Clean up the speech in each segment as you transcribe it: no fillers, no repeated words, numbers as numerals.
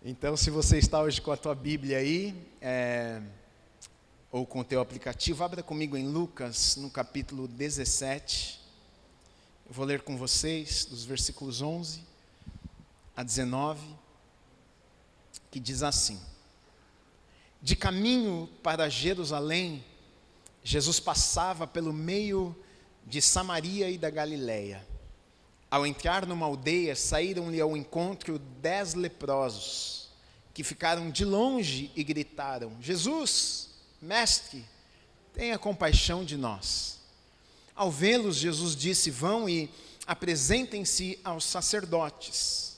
Então, se você está hoje com a tua Bíblia aí, ou com o teu aplicativo, abra comigo em Lucas, no capítulo 17. Eu vou ler com vocês dos versículos 11 a 19, que diz assim: De caminho para Jerusalém, Jesus passava pelo meio de Samaria e da Galileia. Ao entrar numa aldeia, saíram-lhe ao encontro 10 leprosos, que ficaram de longe e gritaram: Jesus, mestre, tenha compaixão de nós. Ao vê-los, Jesus disse: Vão e apresentem-se aos sacerdotes.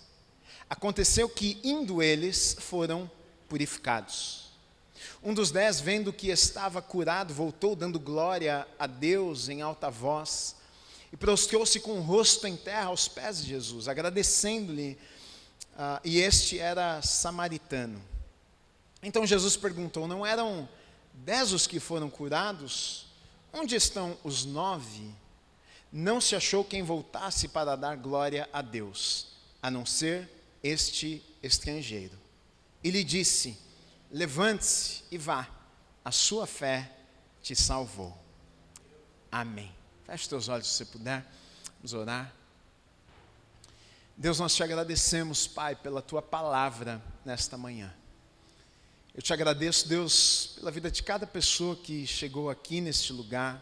Aconteceu que, indo eles, foram purificados. Um dos 10, vendo que estava curado, voltou dando glória a Deus em alta voz, e prostrou-se com o rosto em terra aos pés de Jesus, agradecendo-lhe, e este era samaritano. Então Jesus perguntou: Não eram 10 os que foram curados? Onde estão os 9? Não se achou quem voltasse para dar glória a Deus, a não ser este estrangeiro. E lhe disse: Levante-se e vá, a sua fé te salvou. Amém. Feche teus olhos se você puder, vamos orar. Deus, nós te agradecemos, Pai, pela tua palavra nesta manhã. Eu te agradeço, Deus, pela vida de cada pessoa que chegou aqui neste lugar.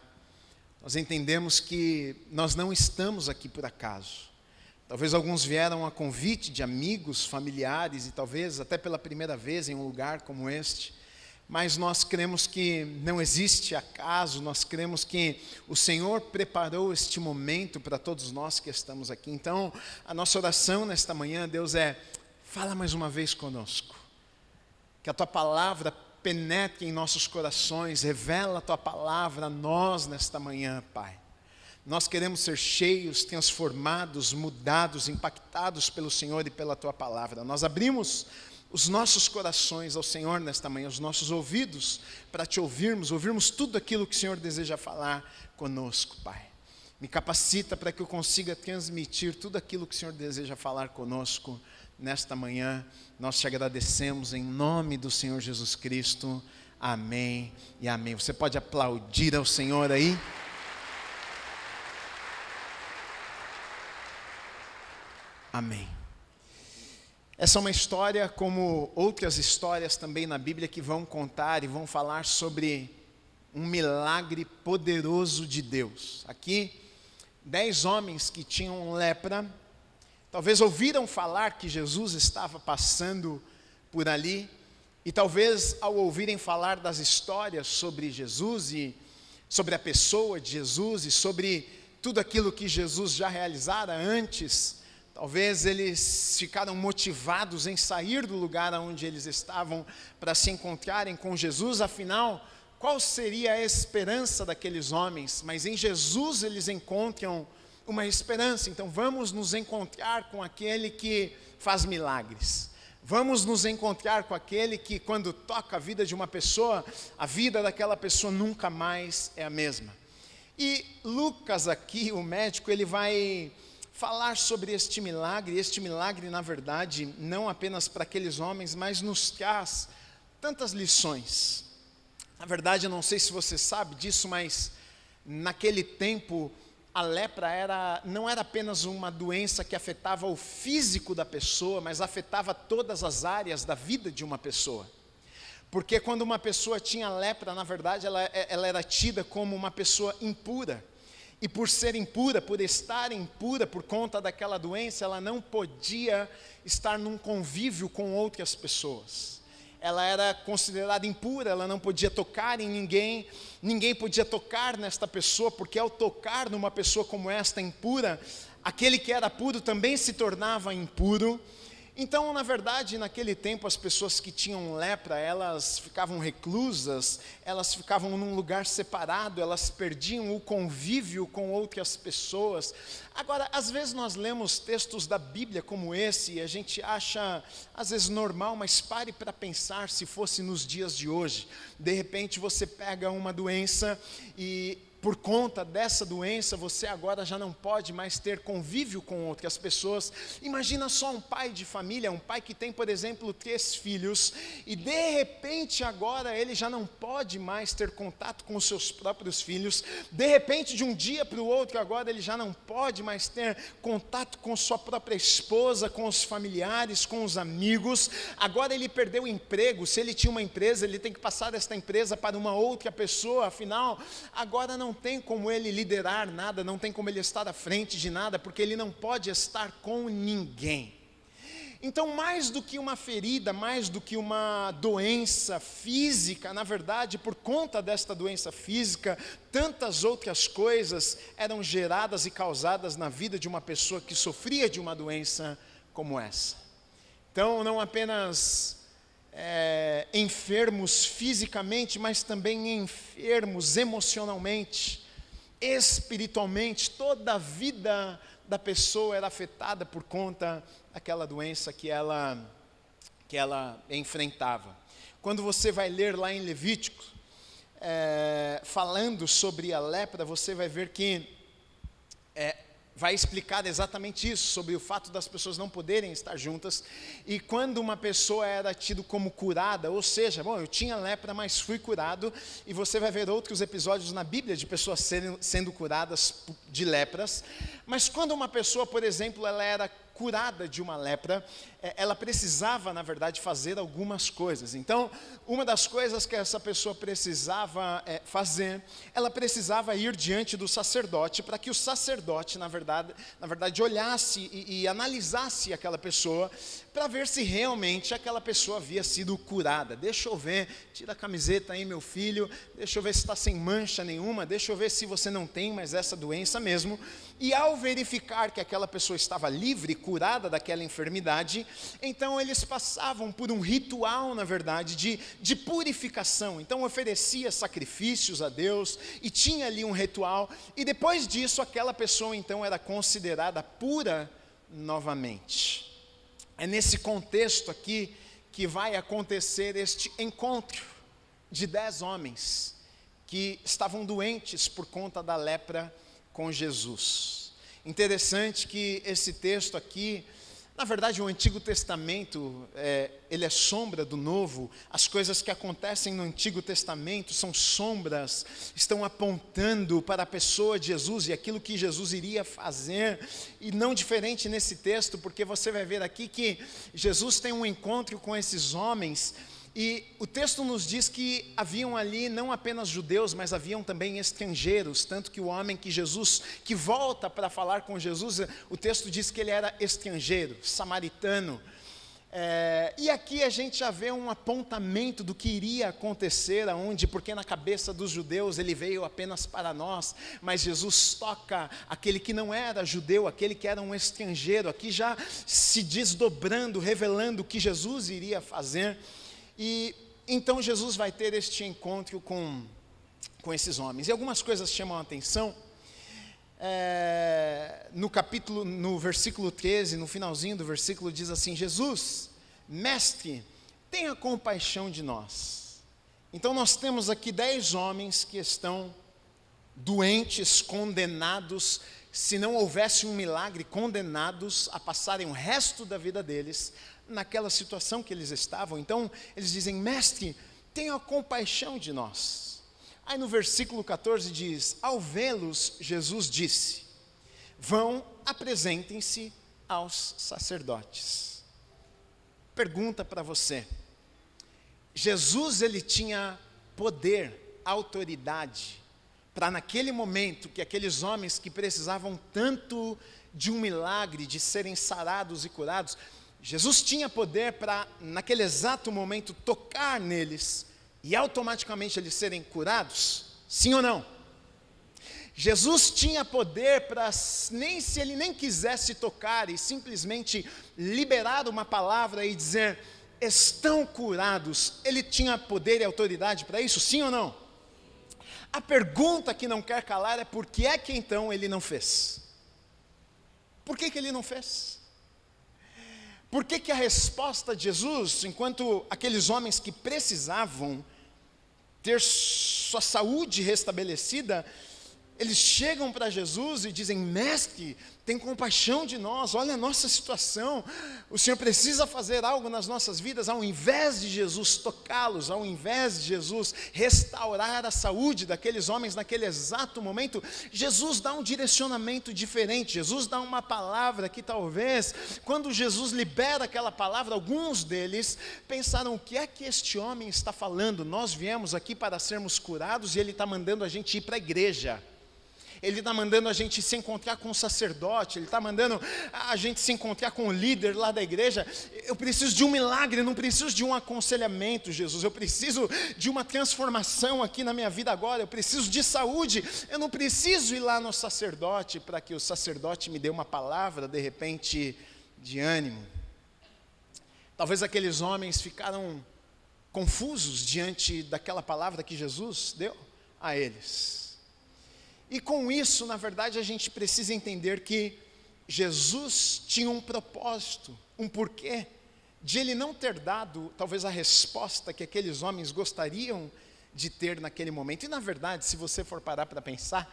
Nós entendemos que nós não estamos aqui por acaso. Talvez alguns vieram a convite de amigos, familiares e talvez até pela primeira vez em um lugar como este. Mas nós cremos que não existe acaso, nós cremos que o Senhor preparou este momento para todos nós que estamos aqui. Então, a nossa oração nesta manhã, Deus, fala mais uma vez conosco. Que a Tua palavra penetre em nossos corações, revela a Tua palavra a nós nesta manhã, Pai. Nós queremos ser cheios, transformados, mudados, impactados pelo Senhor e pela Tua palavra. Nós abrimos os nossos corações ao Senhor nesta manhã, os nossos ouvidos, para Te ouvirmos tudo aquilo que o Senhor deseja falar conosco, Pai. Me capacita para que eu consiga transmitir tudo aquilo que o Senhor deseja falar conosco nesta manhã. Nós Te agradecemos em nome do Senhor Jesus Cristo. Amém e amém. Você pode aplaudir ao Senhor aí? Amém. Essa é uma história, como outras histórias também na Bíblia, que vão contar e vão falar sobre um milagre poderoso de Deus. Aqui, 10 homens que tinham lepra, talvez ouviram falar que Jesus estava passando por ali, e talvez ao ouvirem falar das histórias sobre Jesus e sobre a pessoa de Jesus e sobre tudo aquilo que Jesus já realizara antes, talvez eles ficaram motivados em sair do lugar onde eles estavam para se encontrarem com Jesus. Afinal, qual seria a esperança daqueles homens? Mas em Jesus eles encontram uma esperança. Então vamos nos encontrar com aquele que faz milagres. Vamos nos encontrar com aquele que, quando toca a vida de uma pessoa, a vida daquela pessoa nunca mais é a mesma. E Lucas aqui, o médico, ele vai falar sobre este milagre, na verdade, não apenas para aqueles homens, mas nos traz tantas lições. Na verdade, eu não sei se você sabe disso, mas naquele tempo, a lepra não era apenas uma doença que afetava o físico da pessoa, mas afetava todas as áreas da vida de uma pessoa. Porque quando uma pessoa tinha lepra, na verdade, ela era tida como uma pessoa impura. E por ser impura, por estar impura por conta daquela doença, ela não podia estar num convívio com outras pessoas. Ela era considerada impura, ela não podia tocar em ninguém, ninguém podia tocar nesta pessoa, porque ao tocar numa pessoa como esta impura, aquele que era puro também se tornava impuro. Então, na verdade, naquele tempo, as pessoas que tinham lepra, elas ficavam reclusas, elas ficavam num lugar separado, elas perdiam o convívio com outras pessoas. Agora, às vezes nós lemos textos da Bíblia como esse, e a gente acha, às vezes, normal, mas pare para pensar se fosse nos dias de hoje. De repente, você pega uma doença e por conta dessa doença, você agora já não pode mais ter convívio com outras pessoas. Imagina só um pai de família, um pai que tem, por exemplo, 3 filhos, e de repente agora ele já não pode mais ter contato com os seus próprios filhos. De repente, de um dia para o outro, agora ele já não pode mais ter contato com sua própria esposa, com os familiares, com os amigos. Agora ele perdeu o emprego. Se ele tinha uma empresa, ele tem que passar esta empresa para uma outra pessoa. Afinal, agora não tem como ele liderar nada, não tem como ele estar à frente de nada, porque ele não pode estar com ninguém. Então, mais do que uma ferida, mais do que uma doença física, na verdade, por conta desta doença física, tantas outras coisas eram geradas e causadas na vida de uma pessoa que sofria de uma doença como essa. Então, não apenas enfermos fisicamente, mas também enfermos emocionalmente, espiritualmente. Toda a vida da pessoa era afetada por conta daquela doença que ela enfrentava. Quando você vai ler lá em Levítico, falando sobre a lepra, você vai ver que vai explicar exatamente isso, sobre o fato das pessoas não poderem estar juntas. E quando uma pessoa era tido como curada, ou seja, eu tinha lepra, mas fui curado, e você vai ver outros episódios na Bíblia de pessoas sendo curadas de lepras. Mas quando uma pessoa, por exemplo, ela era curada de uma lepra, ela precisava, na verdade, fazer algumas coisas. Então, uma das coisas que essa pessoa precisava fazer, ela precisava ir diante do sacerdote, para que o sacerdote, na verdade olhasse e analisasse aquela pessoa, para ver se realmente aquela pessoa havia sido curada. Deixa eu ver, tira a camiseta aí, meu filho, deixa eu ver se está sem mancha nenhuma, deixa eu ver se você não tem mais essa doença mesmo. E ao verificar que aquela pessoa estava livre, curada daquela enfermidade, então eles passavam por um ritual, na verdade, de purificação. Então oferecia sacrifícios a Deus, e tinha ali um ritual, e depois disso aquela pessoa então era considerada pura novamente. É nesse contexto aqui que vai acontecer este encontro de 10 homens que estavam doentes por conta da lepra com Jesus. Interessante que esse texto aqui, na verdade o Antigo Testamento, ele é sombra do Novo. As coisas que acontecem no Antigo Testamento são sombras, estão apontando para a pessoa de Jesus e aquilo que Jesus iria fazer. E não diferente nesse texto, porque você vai ver aqui que Jesus tem um encontro com esses homens. E o texto nos diz que haviam ali não apenas judeus, mas haviam também estrangeiros, tanto que o homem que volta para falar com Jesus, o texto diz que ele era estrangeiro, samaritano. E aqui a gente já vê um apontamento do que iria acontecer, porque na cabeça dos judeus ele veio apenas para nós, mas Jesus toca aquele que não era judeu, aquele que era um estrangeiro, aqui já se desdobrando, revelando o que Jesus iria fazer. E então Jesus vai ter este encontro com esses homens. E algumas coisas chamam a atenção. No versículo 13, no finalzinho do versículo, diz assim: Jesus, mestre, tenha compaixão de nós. Então nós temos aqui 10 homens que estão doentes, condenados, se não houvesse um milagre, condenados a passarem o resto da vida deles naquela situação que eles estavam. Então eles dizem: mestre, tenha compaixão de nós. Aí no versículo 14 diz: ao vê-los, Jesus disse: vão, apresentem-se aos sacerdotes. Pergunta para você: Jesus, ele tinha poder, autoridade, para naquele momento que aqueles homens que precisavam tanto de um milagre, de serem sarados e curados, Jesus tinha poder para naquele exato momento tocar neles e automaticamente eles serem curados? Sim ou não? Jesus tinha poder para, nem se ele nem quisesse tocar e simplesmente liberar uma palavra e dizer: estão curados, ele tinha poder e autoridade para isso? Sim ou não? A pergunta que não quer calar é: por que é que então ele não fez? Por que ele não fez? Por que a resposta de Jesus, enquanto aqueles homens que precisavam ter sua saúde restabelecida, Eles chegam para Jesus e dizem: mestre, tem compaixão de nós, olha a nossa situação, o Senhor precisa fazer algo nas nossas vidas. Ao invés de Jesus tocá-los, ao invés de Jesus restaurar a saúde daqueles homens naquele exato momento, Jesus dá um direcionamento diferente. Jesus dá uma palavra que talvez, quando Jesus libera aquela palavra, alguns deles pensaram: o que é que este homem está falando? Nós viemos aqui para sermos curados e ele está mandando a gente ir para a igreja. Ele está mandando a gente se encontrar com o sacerdote, Ele está mandando a gente se encontrar com o líder lá da igreja. Eu preciso de um milagre, eu não preciso de um aconselhamento, Jesus. Eu preciso de uma transformação aqui na minha vida agora. Eu preciso de saúde. Eu não preciso ir lá no sacerdote para que o sacerdote me dê uma palavra, de repente, de ânimo. Talvez aqueles homens ficaram confusos diante daquela palavra que Jesus deu a eles. E com isso, na verdade, a gente precisa entender que Jesus tinha um propósito, um porquê, de Ele não ter dado, talvez, a resposta que aqueles homens gostariam de ter naquele momento. E, na verdade, se você for parar para pensar,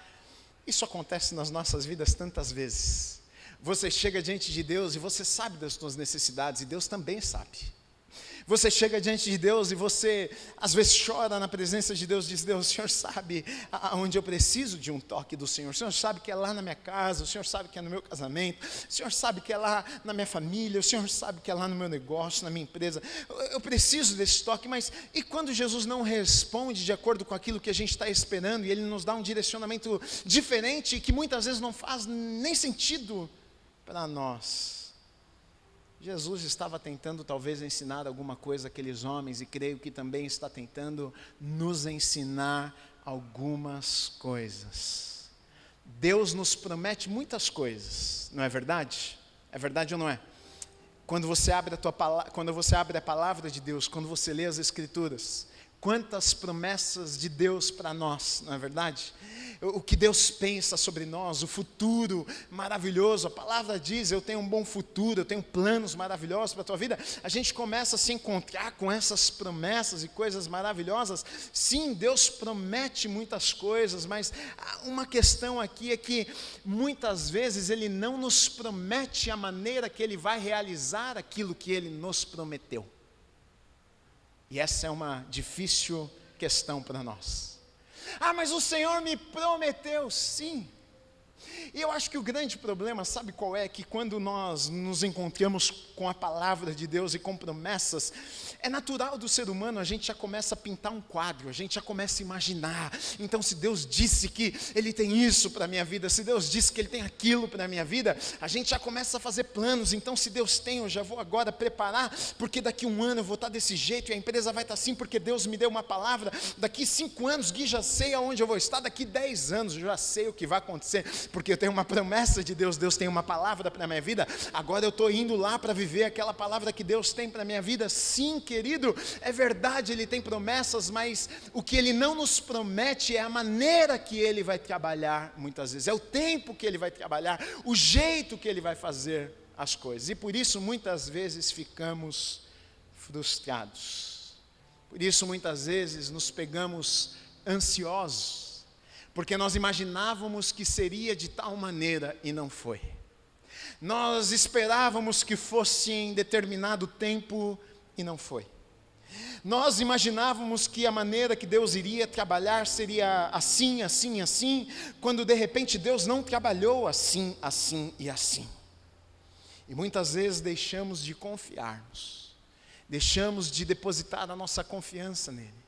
isso acontece nas nossas vidas tantas vezes. Você chega diante de Deus e você sabe das suas necessidades, e Deus também sabe. Você chega diante de Deus e você, às vezes, chora na presença de Deus, diz: Deus, o Senhor sabe aonde eu preciso de um toque do Senhor. O Senhor sabe que é lá na minha casa, o Senhor sabe que é no meu casamento, o Senhor sabe que é lá na minha família, o Senhor sabe que é lá no meu negócio, na minha empresa. Eu preciso desse toque, mas e quando Jesus não responde de acordo com aquilo que a gente está esperando, e Ele nos dá um direcionamento diferente, que muitas vezes não faz nem sentido para nós? Jesus estava tentando talvez ensinar alguma coisa àqueles homens, e creio que também está tentando nos ensinar algumas coisas. Deus nos promete muitas coisas, não é verdade? É verdade ou não é? Quando você abre a palavra de Deus, quando você lê as Escrituras, quantas promessas de Deus para nós, não é verdade? O que Deus pensa sobre nós, o futuro maravilhoso. A palavra diz: eu tenho um bom futuro, eu tenho planos maravilhosos para a tua vida. A gente começa a se encontrar com essas promessas e coisas maravilhosas. Sim, Deus promete muitas coisas, mas uma questão aqui é que muitas vezes Ele não nos promete a maneira que Ele vai realizar aquilo que Ele nos prometeu. E essa é uma difícil questão para nós. Ah, mas o Senhor me prometeu, sim. E eu acho que o grande problema, sabe qual é? Que quando nós nos encontramos com a palavra de Deus e com promessas, é natural do ser humano, a gente já começa a pintar um quadro, a gente já começa a imaginar. Então, se Deus disse que Ele tem isso para a minha vida, se Deus disse que Ele tem aquilo para a minha vida, a gente já começa a fazer planos. Então, se Deus tem, eu já vou agora preparar, porque daqui 1 ano eu vou estar desse jeito, e a empresa vai estar assim, porque Deus me deu uma palavra. Daqui 5 anos, Gui, já sei aonde eu vou estar. Daqui 10 anos, eu já sei o que vai acontecer, porque eu tenho uma promessa de Deus, Deus tem uma palavra para a minha vida. Agora eu estou indo lá para viver aquela palavra que Deus tem para a minha vida. Sim, querido, é verdade, Ele tem promessas, mas o que Ele não nos promete é a maneira que Ele vai trabalhar muitas vezes, é o tempo que Ele vai trabalhar, o jeito que Ele vai fazer as coisas, e por isso muitas vezes ficamos frustrados, por isso muitas vezes nos pegamos ansiosos, porque nós imaginávamos que seria de tal maneira e não foi. Nós esperávamos que fosse em determinado tempo e não foi. Nós imaginávamos que a maneira que Deus iria trabalhar seria assim, assim, assim, quando de repente Deus não trabalhou assim, assim e assim. E muitas vezes deixamos de confiarmos, deixamos de depositar a nossa confiança nele.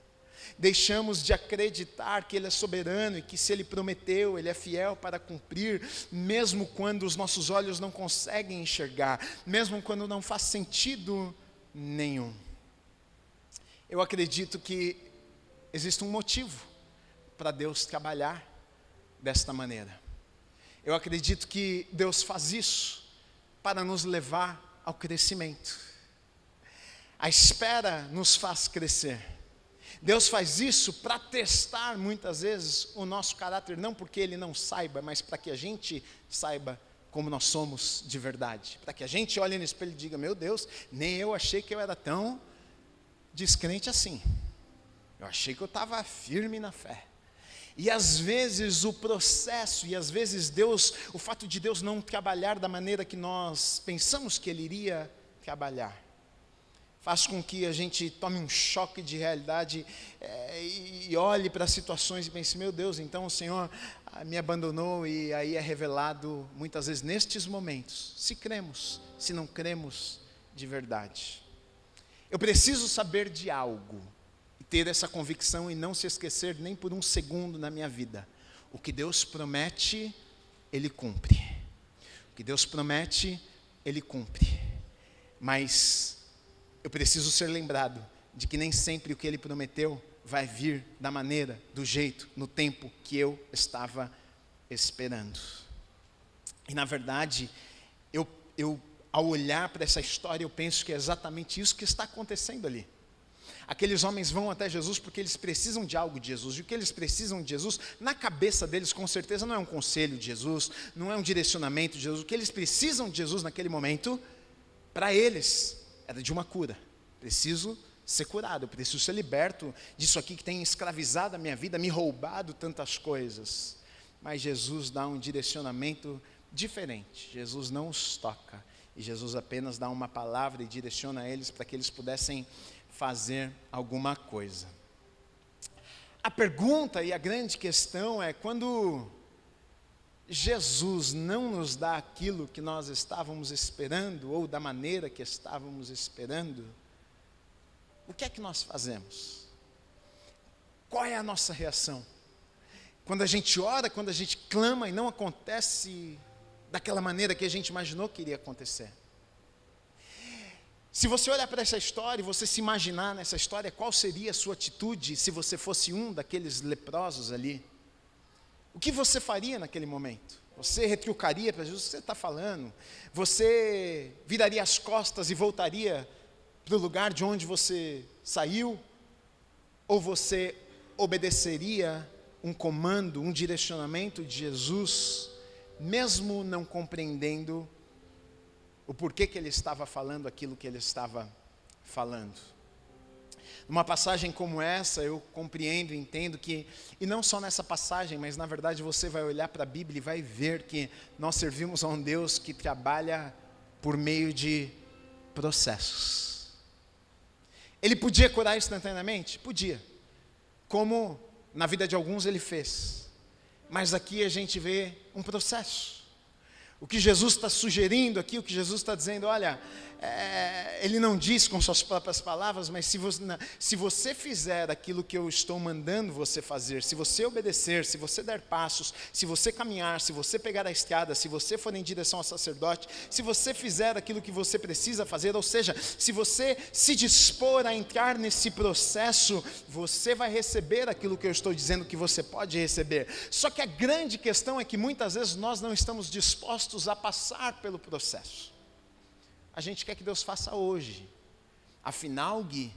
Deixamos de acreditar que Ele é soberano e que se Ele prometeu, Ele é fiel para cumprir, mesmo quando os nossos olhos não conseguem enxergar, mesmo quando não faz sentido nenhum. Eu acredito que existe um motivo para Deus trabalhar desta maneira. Eu acredito que Deus faz isso para nos levar ao crescimento. A espera nos faz crescer. Deus faz isso para testar muitas vezes o nosso caráter, não porque Ele não saiba, mas para que a gente saiba como nós somos de verdade. Para que a gente olhe no espelho e diga: meu Deus, nem eu achei que eu era tão descrente assim. Eu achei que eu estava firme na fé. E às vezes o processo, e às vezes Deus, o fato de Deus não trabalhar da maneira que nós pensamos que Ele iria trabalhar, faz com que a gente tome um choque de realidade e olhe para as situações e pense, meu Deus, então o Senhor me abandonou. E aí é revelado muitas vezes nestes momentos, se cremos, se não cremos de verdade. Eu preciso saber de algo, e ter essa convicção e não se esquecer nem por um segundo na minha vida. O que Deus promete, Ele cumpre. O que Deus promete, Ele cumpre. Mas eu preciso ser lembrado de que nem sempre o que Ele prometeu vai vir da maneira, do jeito, no tempo que eu estava esperando. E na verdade, eu ao olhar para essa história, eu penso que é exatamente isso que está acontecendo ali. Aqueles homens vão até Jesus porque eles precisam de algo de Jesus. E o que eles precisam de Jesus, na cabeça deles, com certeza, não é um conselho de Jesus, não é um direcionamento de Jesus. O que eles precisam de Jesus naquele momento, para eles, era de uma cura. Preciso ser curado, eu preciso ser liberto disso aqui que tem escravizado a minha vida, me roubado tantas coisas. Mas Jesus dá um direcionamento diferente. Jesus não os toca. E Jesus apenas dá uma palavra e direciona eles para que eles pudessem fazer alguma coisa. A pergunta e a grande questão é, quando Jesus não nos dá aquilo que nós estávamos esperando, ou da maneira que estávamos esperando, o que é que nós fazemos? Qual é a nossa reação? Quando a gente ora, quando a gente clama e não acontece daquela maneira que a gente imaginou que iria acontecer. Se você olhar para essa história e você se imaginar nessa história, qual seria a sua atitude se você fosse um daqueles leprosos ali? O que você faria naquele momento? Você retrucaria para Jesus o que você está falando? Você viraria as costas e voltaria para o lugar de onde você saiu? Ou você obedeceria um comando, um direcionamento de Jesus, mesmo não compreendendo o porquê que ele estava falando aquilo que ele estava falando? Numa passagem como essa, eu compreendo e entendo que, e não só nessa passagem, mas na verdade você vai olhar para a Bíblia e vai ver que nós servimos a um Deus que trabalha por meio de processos. Ele podia curar instantaneamente? Podia. Como na vida de alguns ele fez. Mas aqui a gente vê um processo. O que Jesus está sugerindo aqui, o que Jesus está dizendo, olha, ele não diz com suas próprias palavras, mas se você fizer aquilo que eu estou mandando você fazer, se você obedecer, se você der passos, se você caminhar, se você pegar a escada, se você for em direção ao sacerdote, se você fizer aquilo que você precisa fazer, ou seja, se você se dispor a entrar nesse processo, você vai receber aquilo que eu estou dizendo que você pode receber. Só que a grande questão é que muitas vezes nós não estamos dispostos a passar pelo processo. A gente quer que Deus faça hoje. Afinal, Gui,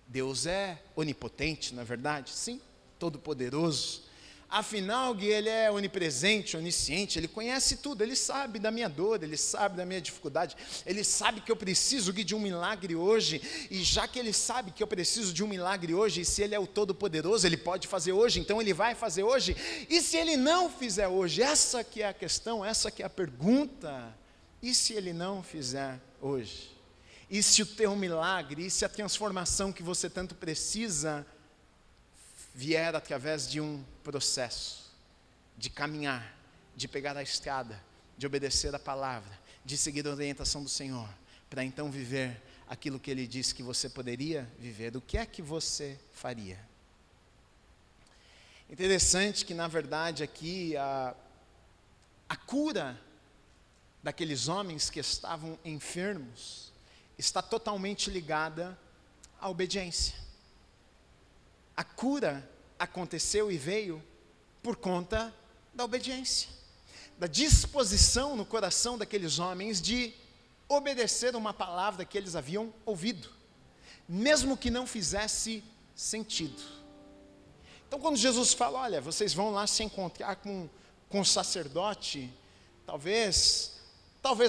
Deus é onipotente, não é verdade? Sim, todo-poderoso. Afinal, Gui, Ele é onipresente, onisciente, Ele conhece tudo, Ele sabe da minha dor, Ele sabe da minha dificuldade, Ele sabe que eu preciso, Gui, de um milagre hoje, e já que Ele sabe que eu preciso de um milagre hoje, e se Ele é o todo-poderoso, Ele pode fazer hoje, então Ele vai fazer hoje, e se Ele não fizer hoje? Essa que é a questão, essa que é a pergunta. E se Ele não fizer hoje? E se o teu milagre, e se a transformação que você tanto precisa vier através de um processo, de caminhar, de pegar a estrada, de obedecer a palavra, de seguir a orientação do Senhor, para então viver aquilo que Ele disse que você poderia viver? O que é que você faria? Interessante que na verdade aqui a cura daqueles homens que estavam enfermos está totalmente ligada à obediência. A cura aconteceu e veio por conta da obediência, da disposição no coração daqueles homens de obedecer uma palavra que eles haviam ouvido, mesmo que não fizesse sentido. Então quando Jesus fala, olha, vocês vão lá se encontrar com o sacerdote, talvez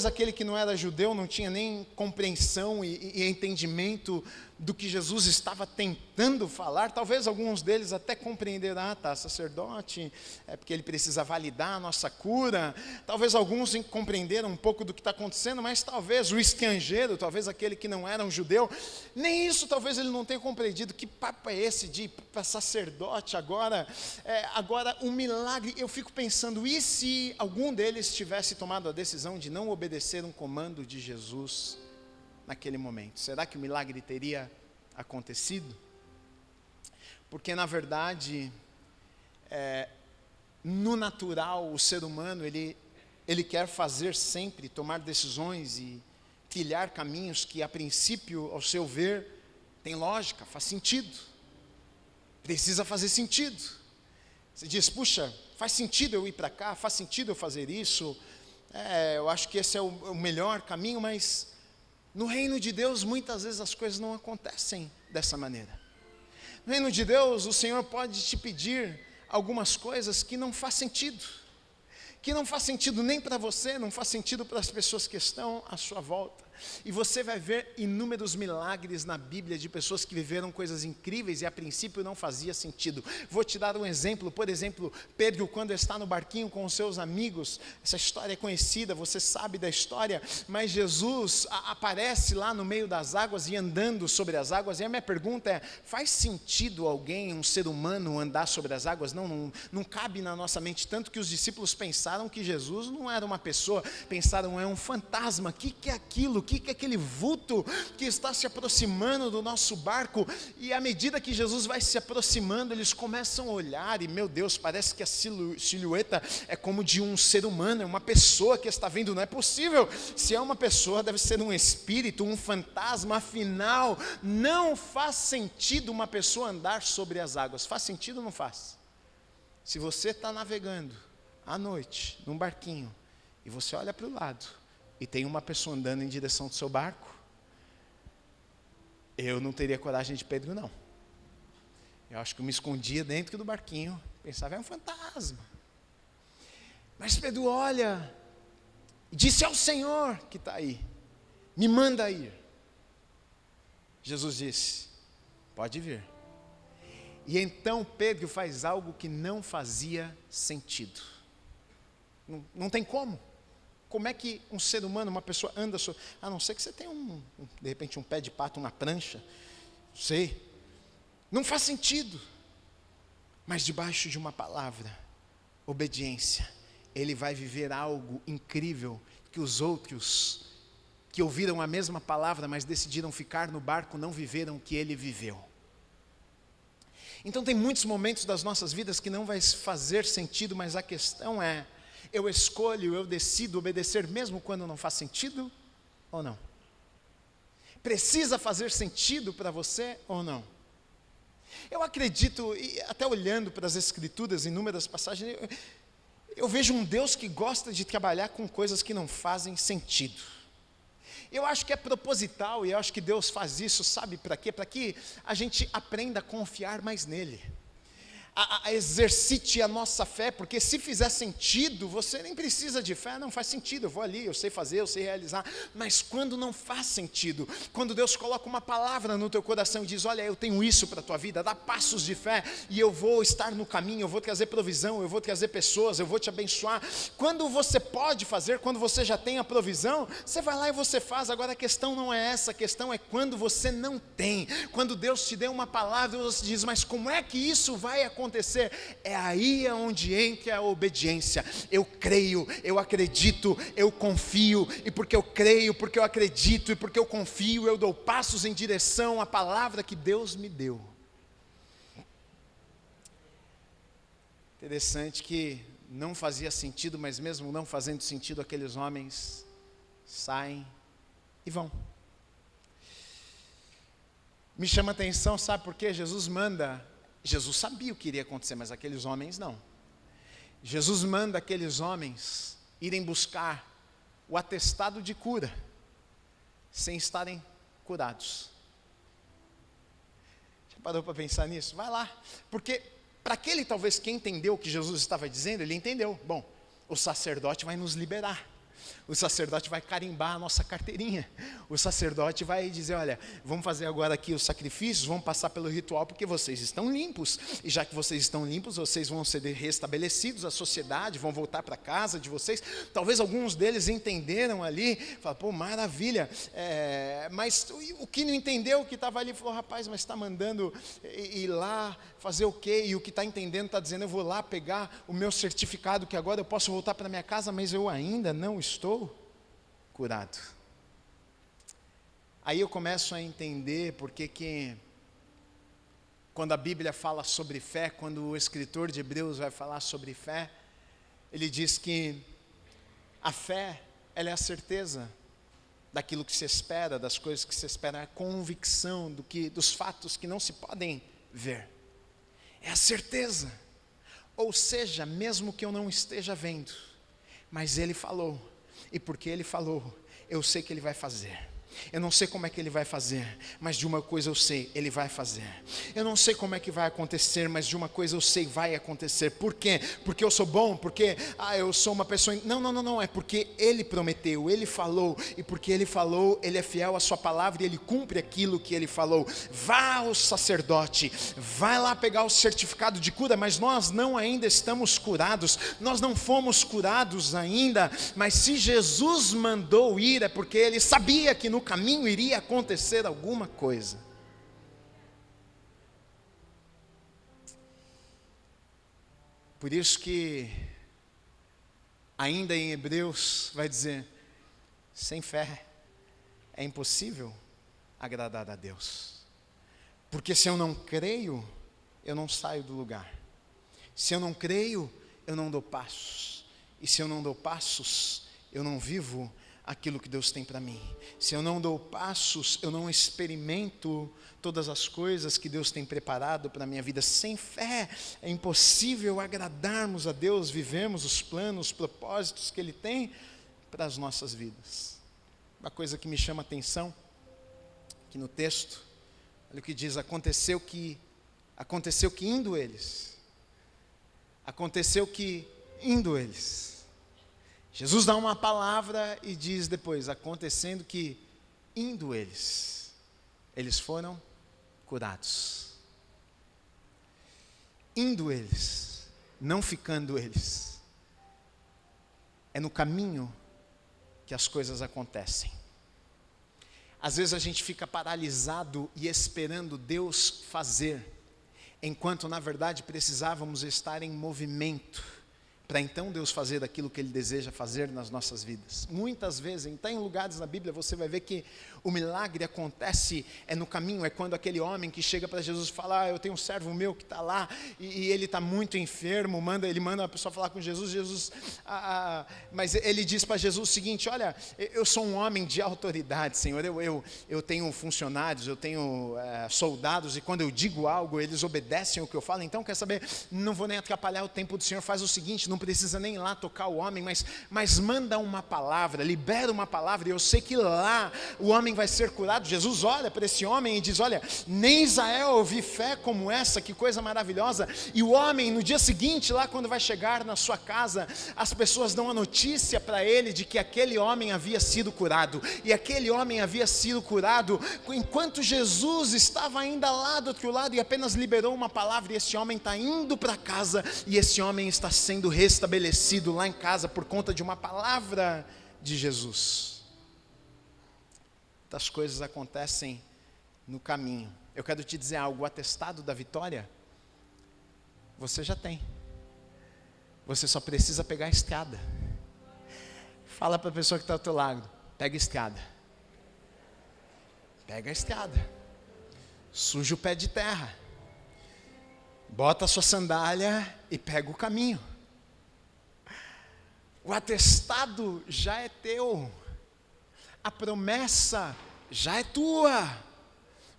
aquele que não era judeu não tinha nem compreensão e entendimento do que Jesus estava tentando falar. Talvez alguns deles até compreenderão, tá, sacerdote, é porque ele precisa validar a nossa cura. Talvez alguns compreenderam um pouco do que está acontecendo, mas talvez o estrangeiro, talvez aquele que não era um judeu, nem isso talvez ele não tenha compreendido. Que papo é esse de ir para sacerdote agora? Agora um milagre. Eu fico pensando, e se algum deles tivesse tomado a decisão de não obedecer um comando de Jesus naquele momento? Será que o milagre teria acontecido? Porque na verdade, no natural, o ser humano, ele quer fazer sempre, tomar decisões e trilhar caminhos que a princípio, ao seu ver, tem lógica, faz sentido, precisa fazer sentido. Você diz, puxa, faz sentido eu ir para cá, faz sentido eu fazer isso, eu acho que esse é o melhor caminho, mas no reino de Deus, muitas vezes as coisas não acontecem dessa maneira. No reino de Deus, o Senhor pode te pedir algumas coisas que não faz sentido. Que não faz sentido nem para você, não faz sentido para as pessoas que estão à sua volta. E você vai ver inúmeros milagres na Bíblia de pessoas que viveram coisas incríveis e a princípio não fazia sentido. Vou te dar um exemplo. Por exemplo, Pedro, quando está no barquinho com os seus amigos, essa história é conhecida, você sabe da história, mas Jesus aparece lá no meio das águas e andando sobre as águas. E a minha pergunta é, faz sentido alguém, um ser humano, andar sobre as águas? Não cabe na nossa mente, tanto que os discípulos pensaram que Jesus não era uma pessoa, pensaram, é um fantasma. O que é aquilo? O que é aquele vulto que está se aproximando do nosso barco? E à medida que Jesus vai se aproximando, eles começam a olhar e, meu Deus, parece que a silhueta é como de um ser humano, é uma pessoa que está vindo. Não é possível, se é uma pessoa deve ser um espírito, um fantasma. Afinal, não faz sentido uma pessoa andar sobre as águas. Faz sentido ou não faz? Se você está navegando à noite, num barquinho, e você olha para o lado, e tem uma pessoa andando em direção do seu barco, eu não teria coragem de Pedro, não. Eu acho que eu me escondia dentro do barquinho, pensava, é um fantasma. Mas Pedro olha, e disse ao Senhor que está aí, me manda ir. Jesus disse, pode vir. E então Pedro faz algo que não fazia sentido. Não tem como. Como é que um ser humano, uma pessoa anda sobre... A não ser que você tenha de repente um pé de pato, uma prancha. Não sei. Não faz sentido. Mas debaixo de uma palavra, obediência, ele vai viver algo incrível que os outros que ouviram a mesma palavra, mas decidiram ficar no barco, não viveram o que ele viveu. Então tem muitos momentos das nossas vidas que não vai fazer sentido, mas a questão é, eu escolho, eu decido obedecer mesmo quando não faz sentido ou não? Precisa fazer sentido para você ou não? Eu acredito, e até olhando para as Escrituras, inúmeras passagens, eu vejo um Deus que gosta de trabalhar com coisas que não fazem sentido. Eu acho que é proposital, e eu acho que Deus faz isso, sabe para quê? Para que a gente aprenda a confiar mais nele. Exercite a nossa fé, porque se fizer sentido, você nem precisa de fé, não faz sentido, eu vou ali, eu sei fazer, eu sei realizar, mas quando não faz sentido, quando Deus coloca uma palavra no teu coração e diz, olha, eu tenho isso para a tua vida, dá passos de fé, e eu vou estar no caminho, eu vou trazer provisão, eu vou trazer pessoas, eu vou te abençoar, quando você pode fazer, quando você já tem a provisão, você vai lá e você faz. Agora a questão não é essa, a questão é quando você não tem, quando Deus te deu uma palavra, você diz, mas como é que isso vai acontecer? É aí onde entra a obediência. Eu creio, eu acredito, eu confio, e porque eu creio, porque eu acredito, e porque eu confio, eu dou passos em direção à palavra que Deus me deu. Interessante que não fazia sentido, mas mesmo não fazendo sentido, aqueles homens saem e vão. Me chama a atenção, sabe por quê? Jesus sabia o que iria acontecer, mas aqueles homens não. Jesus manda aqueles homens irem buscar o atestado de cura, sem estarem curados. Já parou para pensar nisso? Vai lá, porque para aquele talvez que entendeu o que Jesus estava dizendo, ele entendeu. Bom, o sacerdote vai nos liberar. O sacerdote vai carimbar a nossa carteirinha. O sacerdote vai dizer, olha, vamos fazer agora aqui os sacrifícios, vamos passar pelo ritual porque vocês estão limpos. E já que vocês estão limpos, vocês vão ser restabelecidos à sociedade, vão voltar para casa de vocês. Talvez alguns deles entenderam ali, falaram, pô, maravilha. Mas o que não entendeu, o que estava ali, falou, rapaz, mas está mandando ir lá fazer o quê? E o que está entendendo está dizendo, eu vou lá pegar o meu certificado que agora eu posso voltar para minha casa, mas eu ainda não estou curado. Aí eu começo a entender porque que quando a Bíblia fala sobre fé, quando o escritor de Hebreus vai falar sobre fé, ele diz que a fé, ela é a certeza daquilo que se espera, das coisas que se espera, a convicção dos fatos que não se podem ver. É a certeza. Ou seja, mesmo que eu não esteja vendo, mas Ele falou, e porque Ele falou, eu sei que Ele vai fazer. Eu não sei como é que Ele vai fazer, mas de uma coisa eu sei, Ele vai fazer. Eu não sei como é que vai acontecer, mas de uma coisa eu sei, vai acontecer. Por quê? Porque eu sou bom? Porque eu sou uma pessoa... Não, é porque Ele prometeu, Ele falou, e porque Ele falou, Ele é fiel à sua palavra, e Ele cumpre aquilo que Ele falou. Vá ao sacerdote, vai lá pegar o certificado de cura, mas nós não ainda estamos curados, nós não fomos curados ainda, mas se Jesus mandou ir, é porque Ele sabia que no caminho iria acontecer alguma coisa. Por isso que ainda em Hebreus vai dizer, sem fé é impossível agradar a Deus. Porque se eu não creio, eu não saio do lugar. Se eu não creio, eu não dou passos. E se eu não dou passos, eu não vivo aquilo que Deus tem para mim. Se eu não dou passos, eu não experimento todas as coisas que Deus tem preparado para a minha vida. Sem fé é impossível agradarmos a Deus, vivemos os planos, os propósitos que Ele tem para as nossas vidas. Uma coisa que me chama a atenção, que no texto, olha o que diz, aconteceu que indo eles, Jesus dá uma palavra e diz depois, acontecendo que, indo eles foram curados. Indo eles, não ficando eles. É no caminho que as coisas acontecem. Às vezes a gente fica paralisado e esperando Deus fazer, enquanto na verdade precisávamos estar em movimento, para então Deus fazer aquilo que Ele deseja fazer nas nossas vidas. Muitas vezes, então em lugares na Bíblia você vai ver que o milagre acontece no caminho. É quando aquele homem que chega para Jesus e fala, eu tenho um servo meu que está lá, e ele está muito enfermo, ele manda uma pessoa falar com Jesus, mas ele diz para Jesus o seguinte, olha, eu sou um homem de autoridade, Senhor, eu tenho funcionários, eu tenho soldados, e quando eu digo algo, eles obedecem o que eu falo, então quer saber, não vou nem atrapalhar o tempo do Senhor, faz o seguinte, não precisa nem ir lá tocar o homem, mas manda uma palavra, libera uma palavra, e eu sei que lá o homem vai ser curado. Jesus olha para esse homem e diz, olha, nem Israel eu vi fé como essa, que coisa maravilhosa. E o homem no dia seguinte, lá quando vai chegar na sua casa, as pessoas dão a notícia para ele de que aquele homem havia sido curado, e aquele homem havia sido curado enquanto Jesus estava ainda lá do outro lado, e apenas liberou uma palavra, e esse homem está indo para casa, e esse homem está sendo restabelecido lá em casa por conta de uma palavra de Jesus. Muitas coisas acontecem no caminho. Eu quero te dizer algo, o atestado da vitória, você já tem. Você só precisa pegar a escada. Fala para a pessoa que está ao teu lado, pega a escada. Pega a escada. Suja o pé de terra. Bota a sua sandália e pega o caminho. O atestado já é teu. A promessa já é tua.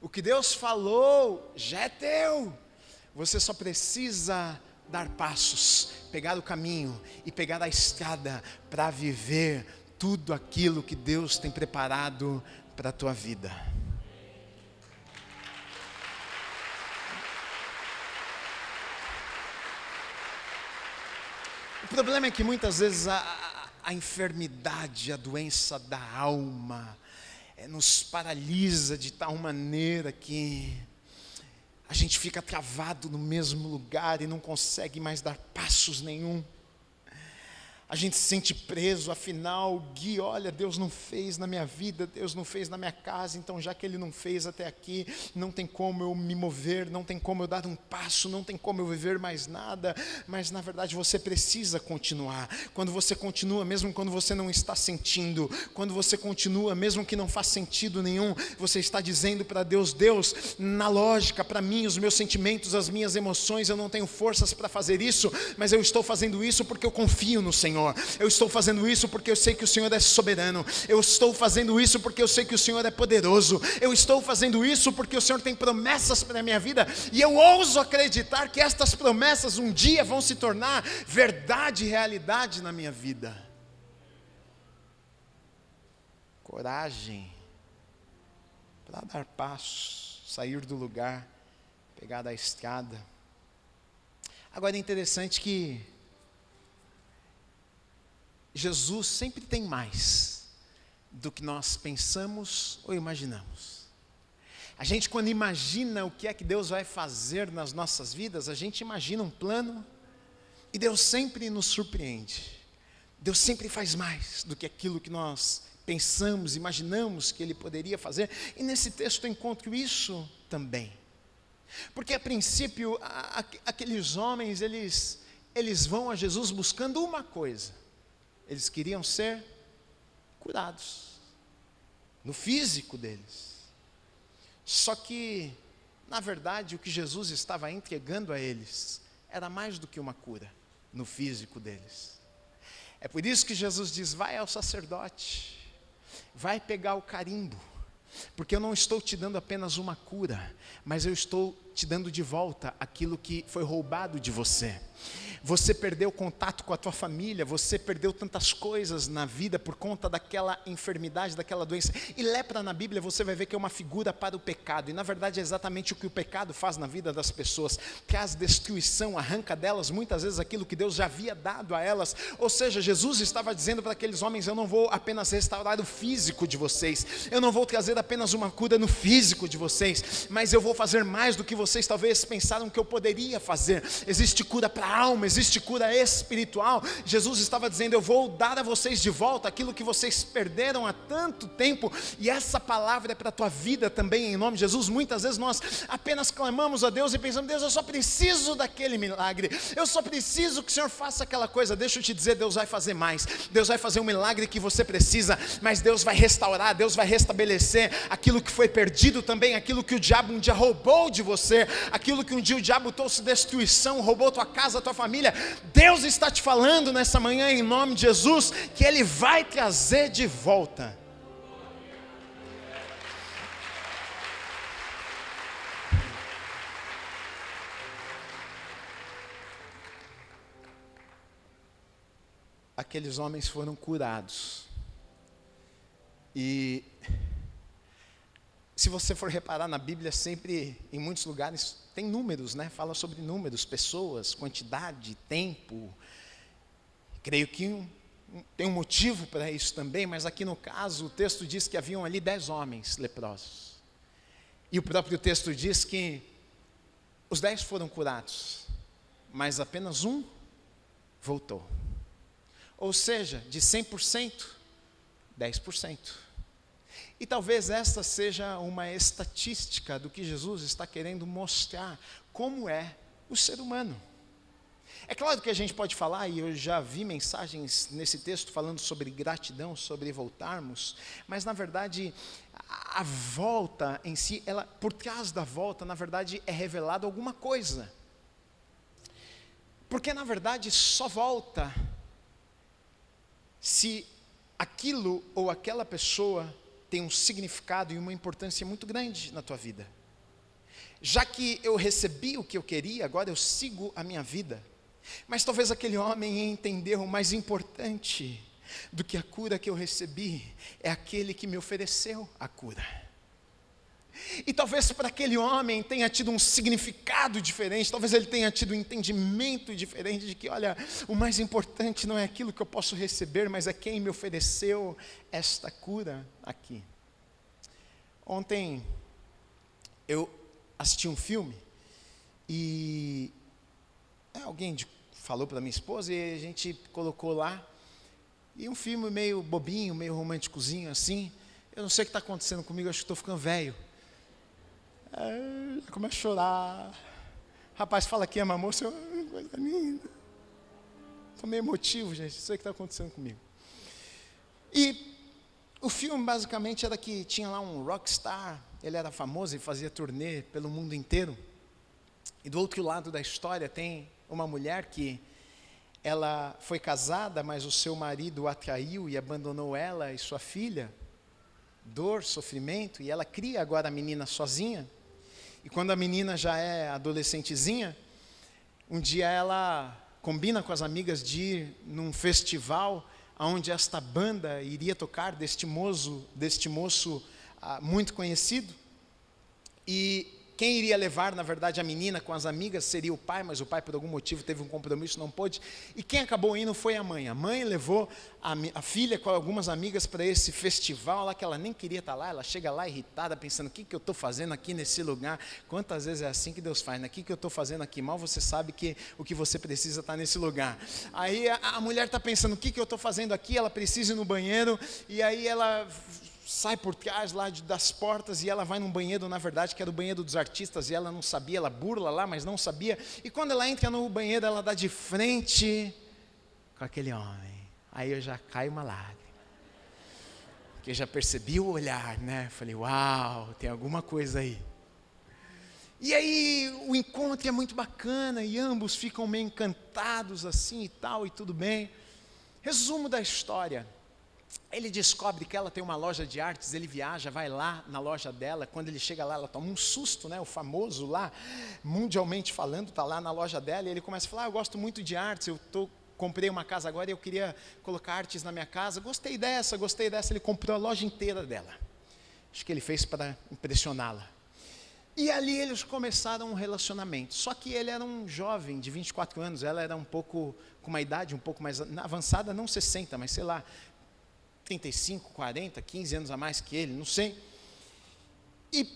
O que Deus falou já é teu. Você só precisa dar passos, pegar o caminho e pegar a estrada para viver tudo aquilo que Deus tem preparado para a tua vida. O problema é que muitas vezes a enfermidade, a doença da alma, nos paralisa de tal maneira que a gente fica travado no mesmo lugar e não consegue mais dar passos nenhum. A gente se sente preso, afinal, Gui, olha, Deus não fez na minha vida, Deus não fez na minha casa, então já que Ele não fez até aqui, não tem como eu me mover, não tem como eu dar um passo, não tem como eu viver mais nada, mas na verdade você precisa continuar. Quando você continua, mesmo quando você não está sentindo, quando você continua, mesmo que não faça sentido nenhum, você está dizendo para Deus, Deus, na lógica, para mim, os meus sentimentos, as minhas emoções, eu não tenho forças para fazer isso, mas eu estou fazendo isso porque eu confio no Senhor. Eu estou fazendo isso porque eu sei que o Senhor é soberano. Eu estou fazendo isso porque eu sei que o Senhor é poderoso. Eu estou fazendo isso porque o Senhor tem promessas para a minha vida. E eu ouso acreditar que estas promessas um dia vão se tornar verdade e realidade na minha vida. Coragem para dar passos, sair do lugar, pegar da estrada. Agora é interessante que Jesus sempre tem mais do que nós pensamos ou imaginamos. A gente, quando imagina o que é que Deus vai fazer nas nossas vidas, a gente imagina um plano e Deus sempre nos surpreende. Deus sempre faz mais do que aquilo que nós pensamos, imaginamos que Ele poderia fazer. E nesse texto eu encontro isso também. Porque a princípio, aqueles homens, eles vão a Jesus buscando uma coisa. Eles queriam ser curados, no físico deles. Só que, na verdade, o que Jesus estava entregando a eles era mais do que uma cura no físico deles. É por isso que Jesus diz, vai ao sacerdote, vai pegar o carimbo, porque eu não estou te dando apenas uma cura, mas eu estou te dando de volta aquilo que foi roubado de você. Você perdeu contato com a tua família, você perdeu tantas coisas na vida por conta daquela enfermidade, daquela doença. E lepra na Bíblia você vai ver que é uma figura para o pecado, e na verdade é exatamente o que o pecado faz na vida das pessoas, traz destruição, arranca delas muitas vezes aquilo que Deus já havia dado a elas. Ou seja, Jesus estava dizendo para aqueles homens, eu não vou apenas restaurar o físico de vocês, eu não vou trazer apenas uma cura no físico de vocês, mas eu vou fazer mais do que vocês talvez pensaram que eu poderia fazer. Existe cura para a alma, existe cura espiritual. Jesus estava dizendo, eu vou dar a vocês de volta aquilo que vocês perderam há tanto tempo, e essa palavra é para a tua vida também, em nome de Jesus. Muitas vezes nós apenas clamamos a Deus e pensamos, Deus, eu só preciso daquele milagre, eu só preciso que o Senhor faça aquela coisa. Deixa eu te dizer, Deus vai fazer mais, Deus vai fazer um milagre que você precisa, mas Deus vai restaurar, Deus vai restabelecer aquilo que foi perdido também, aquilo que o diabo um dia roubou de você, aquilo que um dia o diabo trouxe destruição, roubou tua casa, tua família. Deus está te falando nessa manhã, em nome de Jesus, que Ele vai trazer de volta. Aqueles homens foram curados. E se você for reparar na Bíblia, sempre, em muitos lugares, tem números, né? Fala sobre números, pessoas, quantidade, tempo. Creio que tem um motivo para isso também, mas aqui no caso, o texto diz que haviam ali 10 homens leprosos. E o próprio texto diz que os 10 foram curados, mas apenas um voltou. Ou seja, de 100%, 10%. E talvez esta seja uma estatística do que Jesus está querendo mostrar, como é o ser humano. É claro que a gente pode falar, e eu já vi mensagens nesse texto falando sobre gratidão, sobre voltarmos, mas na verdade a volta em si, por trás da volta, na verdade é revelado alguma coisa. Porque na verdade só volta se aquilo ou aquela pessoa tem um significado e uma importância muito grande na tua vida. Já que eu recebi o que eu queria, agora eu sigo a minha vida. Mas talvez aquele homem entendeu, o mais importante do que a cura que eu recebi é aquele que me ofereceu a cura. E talvez para aquele homem tenha tido um significado diferente, talvez ele tenha tido um entendimento diferente de que, olha, o mais importante não é aquilo que eu posso receber, mas é quem me ofereceu esta cura aqui. Ontem eu assisti um filme e alguém falou para minha esposa e a gente colocou lá, e um filme meio bobinho, meio românticozinho assim. Eu não sei o que está acontecendo comigo, acho que estou ficando velho. Começa a chorar. Rapaz, fala que ama a moça, coisa linda. Estou meio emotivo, gente, não sei o que está acontecendo comigo. E o filme basicamente era que tinha lá um rockstar, ele era famoso e fazia turnê pelo mundo inteiro. E do outro lado da história tem uma mulher que ela foi casada, mas o seu marido a traiu e abandonou ela e sua filha. Dor, sofrimento, e ela cria agora a menina sozinha. E quando a menina já é adolescentezinha, um dia ela combina com as amigas de ir num festival onde esta banda iria tocar deste moço muito conhecido. E quem iria levar, na verdade, a menina com as amigas seria o pai, mas o pai, por algum motivo, teve um compromisso, não pôde. E quem acabou indo foi a mãe. A mãe levou a filha com algumas amigas para esse festival lá, que ela nem queria estar lá. Ela chega lá irritada, pensando, o que eu estou fazendo aqui nesse lugar? Quantas vezes é assim que Deus faz, né? O que eu estou fazendo aqui? Mal você sabe que o que você precisa está nesse lugar. Aí a mulher está pensando, o que eu estou fazendo aqui? Ela precisa ir no banheiro, e aí ela sai por trás lá das portas e ela vai num banheiro, na verdade, que era o banheiro dos artistas, e ela não sabia, ela burla lá, mas não sabia. E quando ela entra no banheiro, ela dá de frente com aquele homem. Aí eu já caio uma lágrima, porque eu já percebi o olhar, né? Falei, uau, tem alguma coisa aí. E aí o encontro é muito bacana, e ambos ficam meio encantados assim e tal, e tudo bem. Resumo da história. Ele descobre que ela tem uma loja de artes, ele viaja, vai lá na loja dela. Quando ele chega lá, ela toma um susto, né? O famoso lá, mundialmente falando, está lá na loja dela, e ele começa a falar, eu gosto muito de artes, comprei uma casa agora e eu queria colocar artes na minha casa, gostei dessa, ele comprou a loja inteira dela. Acho que ele fez para impressioná-la. E ali eles começaram um relacionamento, só que ele era um jovem de 24 anos, ela era um pouco, com uma idade um pouco mais avançada, não 60, mas sei lá, 35, 40, 15 anos a mais que ele, não sei. E,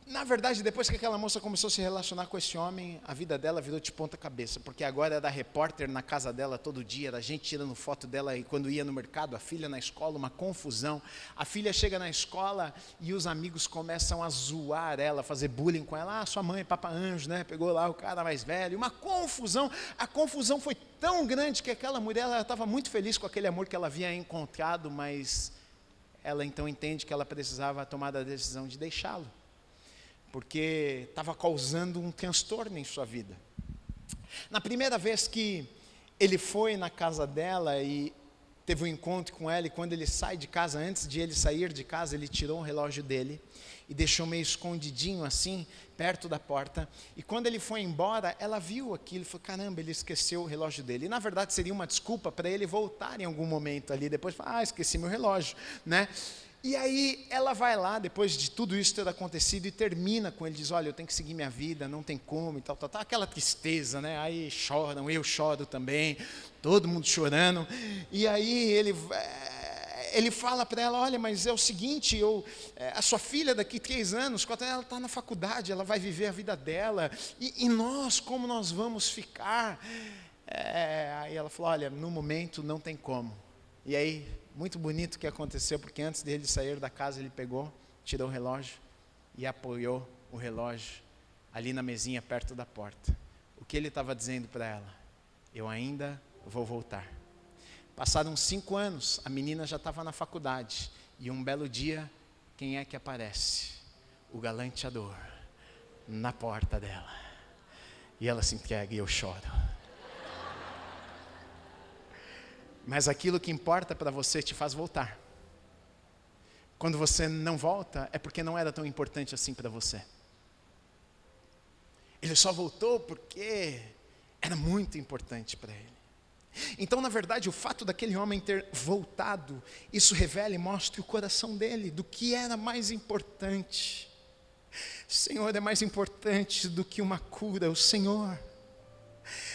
na verdade, depois que aquela moça começou a se relacionar com esse homem, a vida dela virou de ponta cabeça, porque agora era repórter na casa dela todo dia, era gente tirando foto dela e quando ia no mercado, a filha na escola, uma confusão. A filha chega na escola e os amigos começam a zoar ela, fazer bullying com ela. Sua mãe, Papa Anjo, né? Pegou lá o cara mais velho, uma confusão. A confusão foi tão grande que aquela mulher, ela estava muito feliz com aquele amor que ela havia encontrado, mas ela então entende que ela precisava tomar a decisão de deixá-lo, porque estava causando um transtorno em sua vida. Na primeira vez que ele foi na casa dela e teve um encontro com ela, e quando ele sai de casa, antes de ele sair de casa, ele tirou um relógio dele e deixou meio escondidinho assim, perto da porta. E quando ele foi embora, ela viu aquilo e falou, caramba, ele esqueceu o relógio dele. E na verdade seria uma desculpa para ele voltar em algum momento ali, depois falar, esqueci meu relógio, né? E aí ela vai lá, depois de tudo isso ter acontecido, e termina com ele, diz, olha, eu tenho que seguir minha vida, não tem como, e tal, aquela tristeza, né? Aí choram, eu choro também, todo mundo chorando. E aí ele fala para ela, olha, mas é o seguinte, a sua filha daqui 3 anos, 4 anos, ela está na faculdade, ela vai viver a vida dela, e nós, como nós vamos ficar? Aí ela falou, olha, no momento não tem como. E aí, muito bonito o que aconteceu, porque antes dele sair da casa, ele pegou, tirou o relógio e apoiou o relógio ali na mesinha perto da porta. O que ele estava dizendo para ela? Eu ainda vou voltar. Passaram 5 anos, a menina já estava na faculdade, e um belo dia, quem é que aparece? O galanteador, na porta dela. E ela se entrega e eu choro. Mas aquilo que importa para você te faz voltar. Quando você não volta, é porque não era tão importante assim para você. Ele só voltou porque era muito importante para ele. Então, na verdade, o fato daquele homem ter voltado, isso revela e mostra o coração dele, do que era mais importante. Senhor, é mais importante do que uma cura, o Senhor.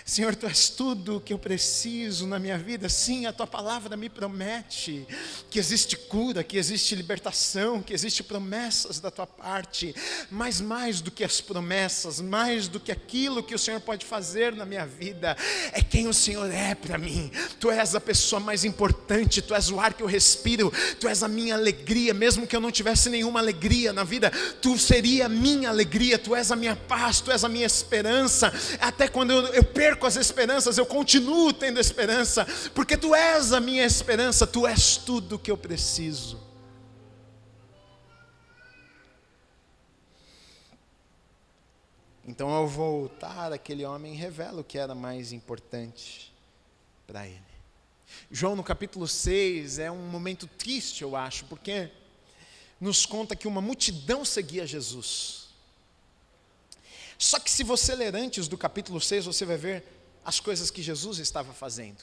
Senhor, Tu és tudo o que eu preciso na minha vida. Sim, a Tua palavra me promete que existe cura, que existe libertação, que existe promessas da Tua parte. Mas mais do que as promessas, mais do que aquilo que o Senhor pode fazer na minha vida, é quem o Senhor é para mim. Tu és a pessoa mais importante, Tu és o ar que eu respiro, Tu és a minha alegria. Mesmo que eu não tivesse nenhuma alegria na vida, Tu seria a minha alegria. Tu és a minha paz, Tu és a minha esperança. Até quando eu perco as esperanças, eu continuo tendo esperança, porque Tu és a minha esperança, Tu és tudo o que eu preciso. Então, ao voltar, aquele homem revela o que era mais importante para ele. João, no capítulo 6, é um momento triste, eu acho, porque nos conta que uma multidão seguia Jesus. Só que se você ler antes do capítulo 6, você vai ver as coisas que Jesus estava fazendo.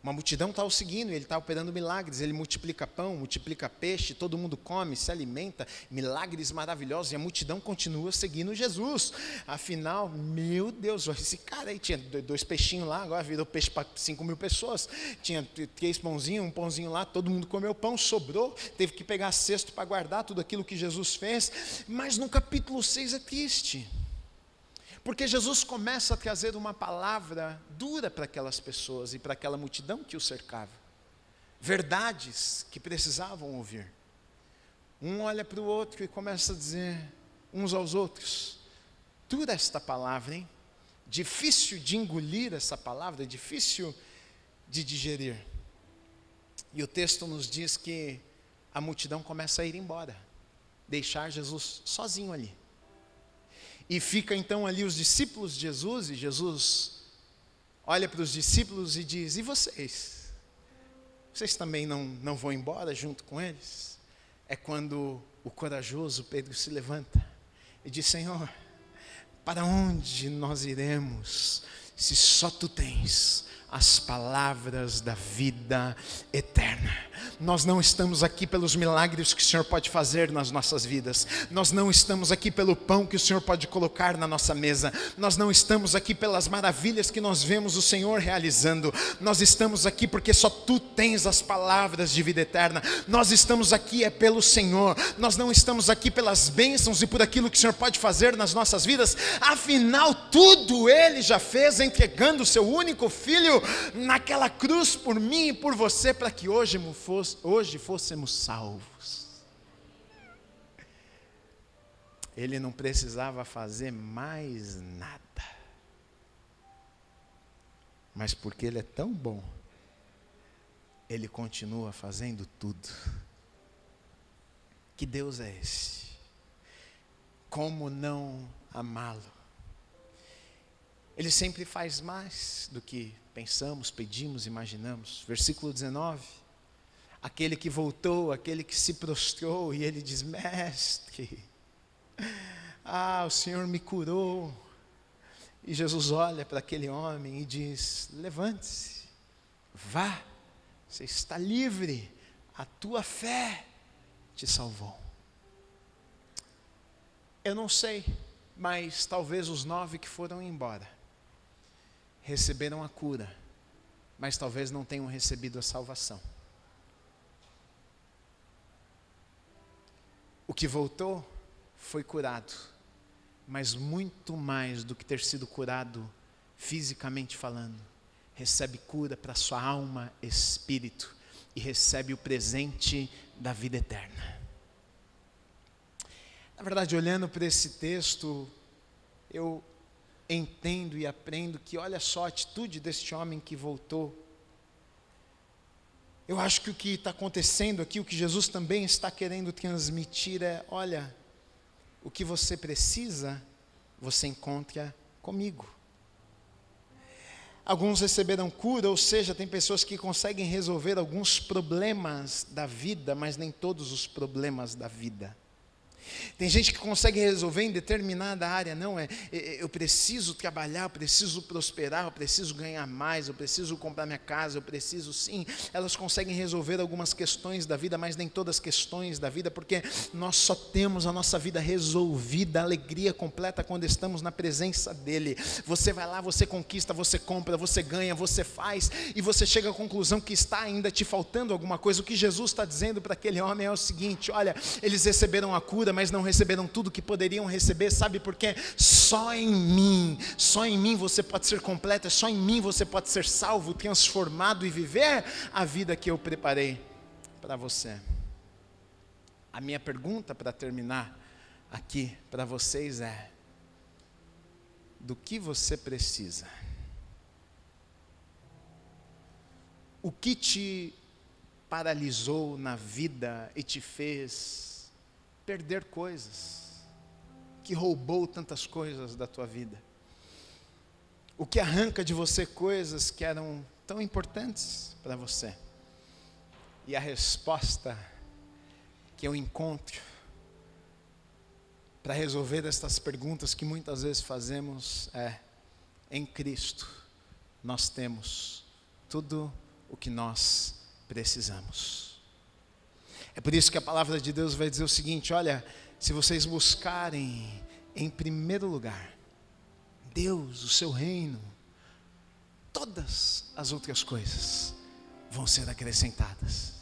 Uma multidão está o seguindo, ele está operando milagres, ele multiplica pão, multiplica peixe, todo mundo come, se alimenta, milagres maravilhosos, e a multidão continua seguindo Jesus. Afinal, meu Deus, esse cara aí tinha 2 peixinhos lá, agora virou peixe para 5.000 pessoas, tinha 3 pãozinhos, um pãozinho lá, todo mundo comeu pão, sobrou, teve que pegar cesto para guardar tudo aquilo que Jesus fez. Mas no capítulo 6 é triste, porque Jesus começa a trazer uma palavra dura para aquelas pessoas e para aquela multidão que o cercava. Verdades que precisavam ouvir. Um olha para o outro e começa a dizer uns aos outros: dura esta palavra, hein? Difícil de engolir essa palavra, difícil de digerir. E o texto nos diz que a multidão começa a ir embora, deixar Jesus sozinho ali. E fica então ali os discípulos de Jesus, e Jesus olha para os discípulos e diz: e vocês? Vocês também não vão embora junto com eles? É quando o corajoso Pedro se levanta e diz: Senhor, para onde nós iremos, se só Tu tens as palavras da vida eterna? Nós não estamos aqui pelos milagres que o Senhor pode fazer nas nossas vidas. Nós não estamos aqui pelo pão que o Senhor pode colocar na nossa mesa. Nós não estamos aqui pelas maravilhas que nós vemos o Senhor realizando. Nós estamos aqui porque só Tu tens as palavras de vida eterna. Nós estamos aqui pelo Senhor. Nós não estamos aqui pelas bênçãos e por aquilo que o Senhor pode fazer nas nossas vidas. Afinal, tudo Ele já fez, entregando o Seu único Filho naquela cruz por mim e por você, para que hoje fôssemos salvos. Ele não precisava fazer mais nada, mas porque Ele é tão bom, Ele continua fazendo tudo. Que Deus é esse? Como não amá-lo? Ele sempre faz mais do que pensamos, pedimos, imaginamos. Versículo 19, aquele que voltou, aquele que se prostrou, e ele diz: Mestre, o Senhor me curou. E Jesus olha para aquele homem e diz: levante-se, vá, você está livre, a tua fé te salvou. Eu não sei, mas talvez os 9 que foram embora receberam a cura, mas talvez não tenham recebido a salvação. O que voltou foi curado, mas muito mais do que ter sido curado fisicamente falando, recebe cura para sua alma, espírito, e recebe o presente da vida eterna. Na verdade, olhando para esse texto, eu entendo e aprendo que, olha só a atitude deste homem que voltou. Eu acho que o que está acontecendo aqui, o que Jesus também está querendo transmitir é: olha, o que você precisa, você encontra comigo. Alguns receberam cura, ou seja, tem pessoas que conseguem resolver alguns problemas da vida, mas nem todos os problemas da vida. Tem gente que consegue resolver em determinada área. Não, eu preciso trabalhar, eu preciso prosperar, eu preciso ganhar mais, eu preciso comprar minha casa, eu preciso sim. Elas conseguem resolver algumas questões da vida, mas nem todas as questões da vida, porque nós só temos a nossa vida resolvida, a alegria completa quando estamos na presença dEle. Você vai lá, você conquista, você compra, você ganha, você faz, e você chega à conclusão que está ainda te faltando alguma coisa. O que Jesus está dizendo para aquele homem é o seguinte: olha, eles receberam a cura, mas não receberam tudo que poderiam receber. Sabe por quê? Só em mim você pode ser completo, só em mim você pode ser salvo, transformado e viver a vida que eu preparei para você. A minha pergunta para terminar aqui para vocês é: do que você precisa? O que te paralisou na vida e te fez perder coisas, que roubou tantas coisas da tua vida? O que arranca de você coisas que eram tão importantes para você? E a resposta que eu encontro para resolver estas perguntas que muitas vezes fazemos é: em Cristo nós temos tudo o que nós precisamos. É por isso que a palavra de Deus vai dizer o seguinte: olha, se vocês buscarem em primeiro lugar Deus, o seu reino, todas as outras coisas vão ser acrescentadas.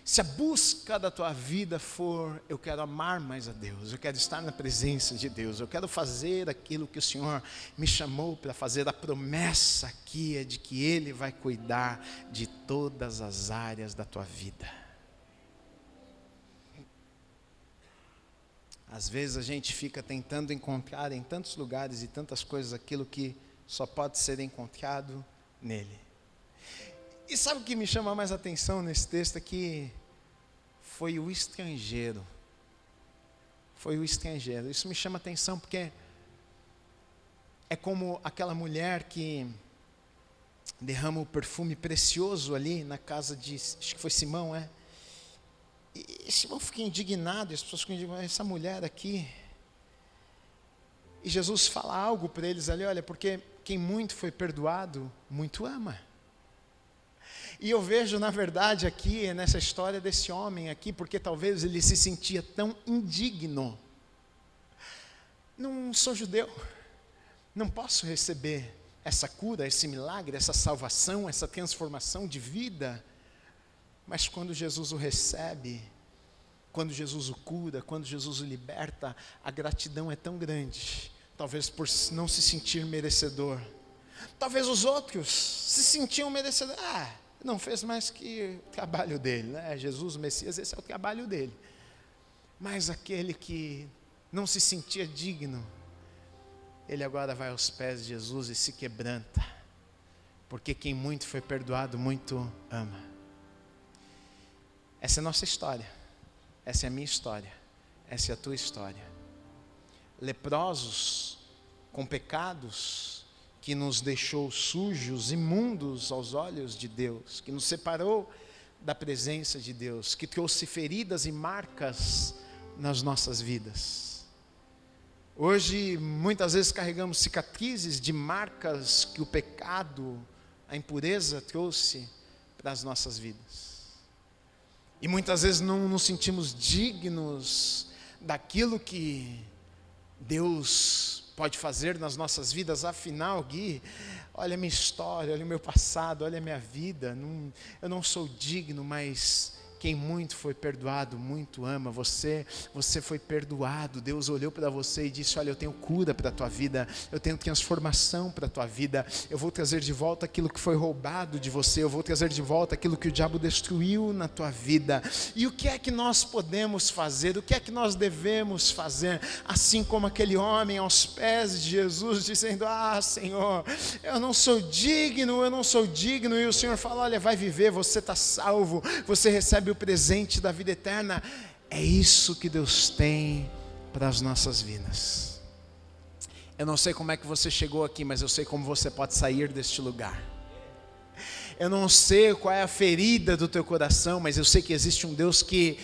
Se a busca da tua vida for: eu quero amar mais a Deus, eu quero estar na presença de Deus, eu quero fazer aquilo que o Senhor me chamou para fazer, a promessa aqui é de que Ele vai cuidar de todas as áreas da tua vida. Às vezes a gente fica tentando encontrar em tantos lugares e tantas coisas aquilo que só pode ser encontrado nele. E sabe o que me chama mais atenção nesse texto aqui? Foi o estrangeiro. Foi o estrangeiro. Isso me chama atenção porque é como aquela mulher que derrama o perfume precioso ali na casa de, acho que foi Simão, E Simão fica indignado, e as pessoas ficam indignadas: essa mulher aqui. E Jesus fala algo para eles ali: olha, porque quem muito foi perdoado, muito ama. E eu vejo, na verdade, aqui, nessa história desse homem aqui, porque talvez ele se sentia tão indigno. Não sou judeu, não posso receber essa cura, esse milagre, essa salvação, essa transformação de vida. Mas quando Jesus o recebe, quando Jesus o cura, quando Jesus o liberta, a gratidão é tão grande, talvez por não se sentir merecedor. Talvez os outros se sentiam merecedores. Não fez mais que o trabalho dele, né? Jesus, o Messias, esse é o trabalho dele. Mas aquele que não se sentia digno, ele agora vai aos pés de Jesus e se quebranta, porque quem muito foi perdoado, muito ama. Essa é a nossa história, essa é a minha história, essa é a tua história. Leprosos, com pecados que nos deixou sujos, imundos aos olhos de Deus, que nos separou da presença de Deus, que trouxe feridas e marcas nas nossas vidas. Hoje, muitas vezes carregamos cicatrizes de marcas que o pecado, a impureza trouxe para as nossas vidas. E muitas vezes não nos sentimos dignos daquilo que Deus pode fazer nas nossas vidas. Afinal, Gui, olha a minha história, olha o meu passado, olha a minha vida. Eu não sou digno, mas quem muito foi perdoado, muito ama. Você foi perdoado. Deus olhou para você e disse: olha, eu tenho cura para a tua vida, eu tenho transformação para a tua vida, eu vou trazer de volta aquilo que foi roubado de você, eu vou trazer de volta aquilo que o diabo destruiu na tua vida. E o que é que nós podemos fazer? O que é que nós devemos fazer? Assim como aquele homem aos pés de Jesus, dizendo: Senhor, eu não sou digno, e o Senhor fala: olha, vai viver, você está salvo, você recebe o presente da vida eterna. É isso que Deus tem para as nossas vidas. Eu não sei como é que você chegou aqui, mas eu sei como você pode sair deste lugar. Eu não sei qual é a ferida do teu coração, mas eu sei que existe um Deus que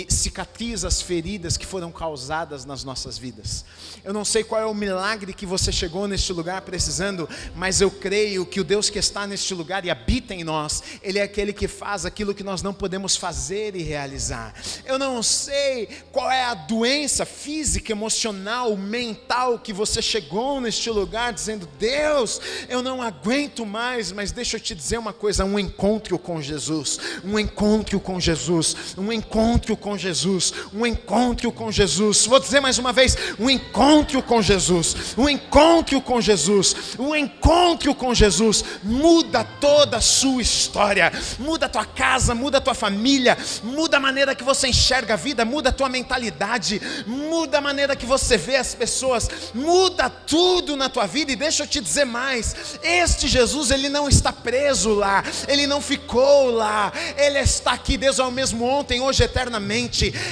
cicatriza as feridas que foram causadas nas nossas vidas. Eu não sei qual é o milagre que você chegou neste lugar precisando, mas eu creio que o Deus que está neste lugar e habita em nós, Ele é aquele que faz aquilo que nós não podemos fazer e realizar. Eu não sei qual é a doença física, emocional, mental que você chegou neste lugar dizendo: Deus, eu não aguento mais, mas deixa eu te dizer uma coisa, um encontro com Jesus, um encontro com Jesus, um encontro com Jesus, um encontro com Jesus. Vou dizer mais uma vez, um encontro com Jesus, um encontro com Jesus, um encontro com Jesus muda toda a sua história, muda a tua casa, muda a tua família, muda a maneira que você enxerga a vida, muda a tua mentalidade, muda a maneira que você vê as pessoas, muda tudo na tua vida. E deixa eu te dizer mais, este Jesus, Ele não está preso lá, Ele não ficou lá, Ele está aqui. Deus é o mesmo ontem, hoje, eternamente.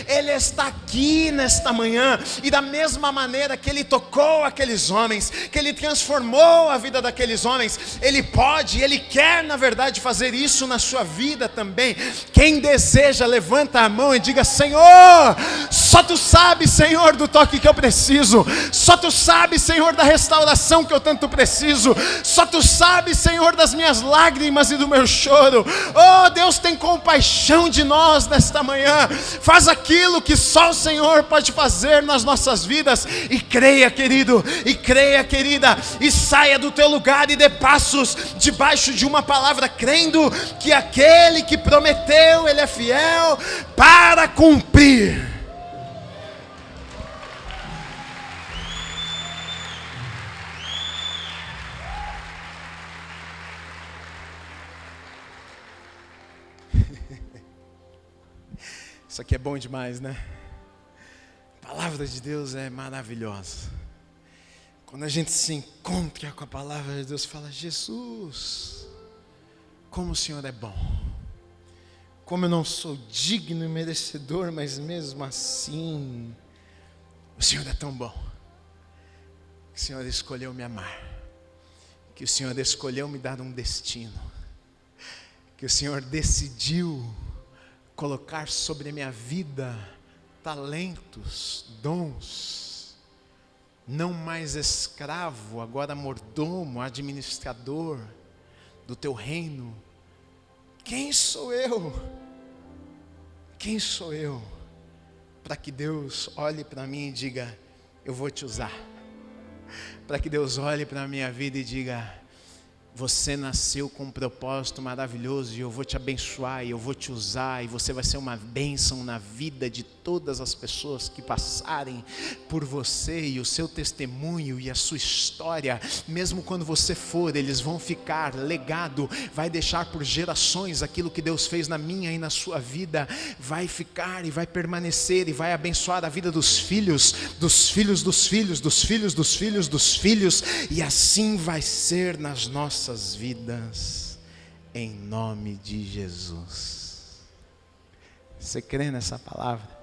Ele está aqui nesta manhã, e da mesma maneira que Ele tocou aqueles homens, que Ele transformou a vida daqueles homens, Ele pode, Ele quer na verdade fazer isso na sua vida também. Quem deseja, levanta a mão e diga: Senhor, só Tu sabes, Senhor, do toque que eu preciso, só Tu sabes, Senhor, da restauração que eu tanto preciso, só Tu sabes, Senhor, das minhas lágrimas e do meu choro. Oh Deus, tem compaixão de nós nesta manhã, faz aquilo que só o Senhor pode fazer nas nossas vidas. E creia, querido, e creia, querida, e saia do teu lugar e dê passos debaixo de uma palavra, crendo que aquele que prometeu, Ele é fiel para cumprir. Isso aqui é bom demais, né? A palavra de Deus é maravilhosa. Quando a gente se encontra com a palavra de Deus, fala: Jesus, como o Senhor é bom. Como eu não sou digno e merecedor, mas mesmo assim, o Senhor é tão bom. Que o Senhor escolheu me amar. Que o Senhor escolheu me dar um destino. Que o Senhor decidiu colocar sobre a minha vida talentos, dons. Não mais escravo, agora mordomo, administrador do Teu reino. Quem sou eu? Quem sou eu para que Deus olhe para mim e diga: eu vou te usar? Para que Deus olhe para a minha vida e diga: você nasceu com um propósito maravilhoso e eu vou te abençoar e eu vou te usar, e você vai ser uma bênção na vida de todas as pessoas que passarem por você, e o seu testemunho e a sua história, mesmo quando você for, eles vão ficar legado, vai deixar por gerações aquilo que Deus fez na minha e na sua vida, vai ficar e vai permanecer e vai abençoar a vida dos filhos, dos filhos dos filhos, dos filhos dos filhos dos filhos, e assim vai ser nas nossas vidas, em nome de Jesus. Você crê nessa palavra?